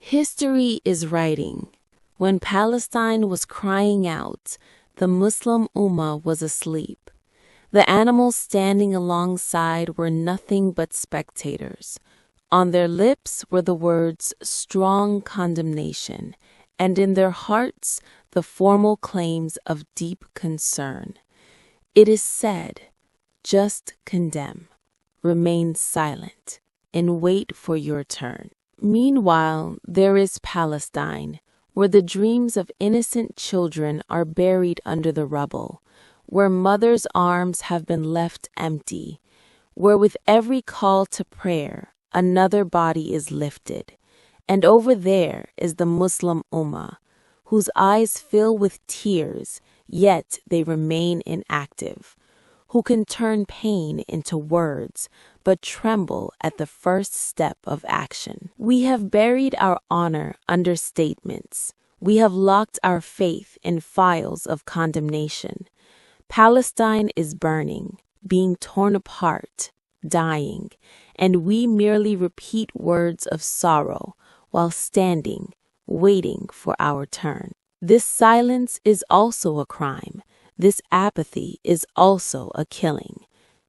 History is writing. When Palestine was crying out, the Muslim Ummah was asleep. The animals standing alongside were nothing but spectators. On their lips were the words strong condemnation, and in their hearts the formal claims of deep concern. It is said, just condemn, remain silent, and wait for your turn. Meanwhile, there is Palestine, where the dreams of innocent children are buried under the rubble, where mothers' arms have been left empty, where with every call to prayer, another body is lifted. And over there is the Muslim Ummah, whose eyes fill with tears, yet they remain inactive, who can turn pain into words, but tremble at the first step of action. We have buried our honor under statements. We have locked our faith in files of condemnation. Palestine is burning, being torn apart, dying, and we merely repeat words of sorrow while standing, waiting for our turn. This silence is also a crime. This apathy is also a killing.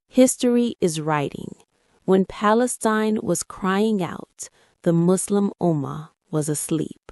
History is writing. When Palestine was crying out, the Muslim Ummah was asleep.